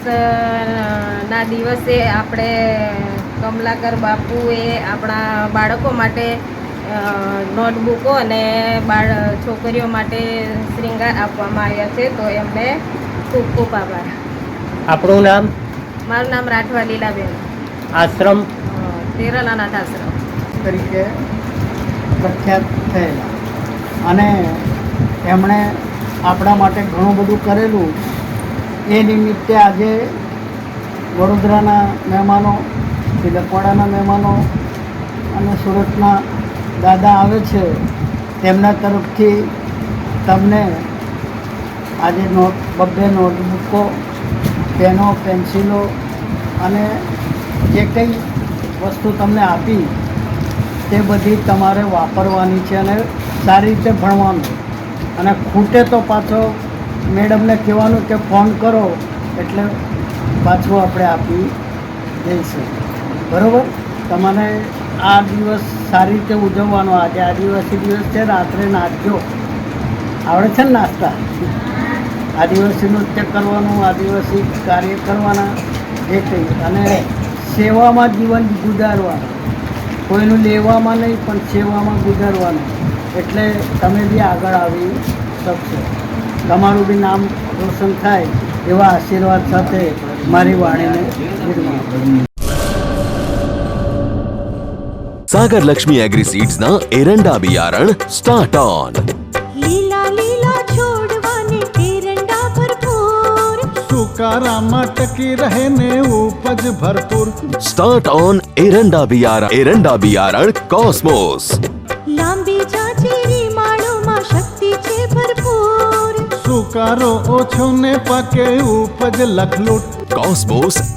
ના દિવસે આપણે કમલાકર બાપુએ આપણા બાળકો માટે નોટબુકો અને છોકરીઓ માટે શ્રૃંગાર આપવામાં આવ્યા છે, તો એમને ખૂબ ખૂબ આભાર. આપણું નામ? મારું નામ રાઠવા લીલાબેન. આશ્રમ? તેરલ અનાથ આશ્રમ તરીકે પ્રખ્યાત થયેલા અને એમણે આપણા માટે ઘણું બધું કરેલું. એ નિમિત્તે આજે વડોદરાના મહેમાનો, તિલકવાડાના મહેમાનો અને સુરતના દાદા આવે છે, તેમના તરફથી તમને આજે બબ્બે નોટબુકો, પેનો, પેન્સિલો અને જે કંઈ વસ્તુ તમને આપી તે બધી તમારે વાપરવાની છે અને સારી રીતે ભણવાનું. અને ખૂટે તો પાછો મેડમને કહેવાનું કે ફોન કરો એટલે પાછું આપણે આપી દઈશું. બરાબર? તમારે આ દિવસ સારી રીતે ઉજવવાનો. આજે આદિવાસી દિવસ છે. રાત્રે નાચજો. આવડે છે ને નાચતા? આદિવાસી નૃત્ય કરવાનું, આદિવાસી કાર્ય કરવાના, જે કંઈ, અને સેવામાં જીવન ગુજારવાનું. કોઈનું લેવામાં નહીં પણ સેવામાં ગુજારવાનું. એટલે તમે બી આગળ આવી શકશો. તમારું બી નામ રોશન થાય એવા આશીર્વાદ સાથે મારી વાણીને વિરમાવું. सागर लक्ष्मी एग्रीसीड्स ना एरंडा बियारण स्टार्ट ऑन. લીલા લીલા છોડવાને એરંડા ભરપૂર, સુકારામાં ટકી રહે ને ઉપજ ભરપૂર. स्टार्ट ऑन एरंडा बियारण कॉस्मोस. લાંબી જાચેરી માળોમાં શક્તિ છે ભરપૂર, સુકારો ઓછો ને પાકે ઉપજ લખલૂટ. कॉस्मोस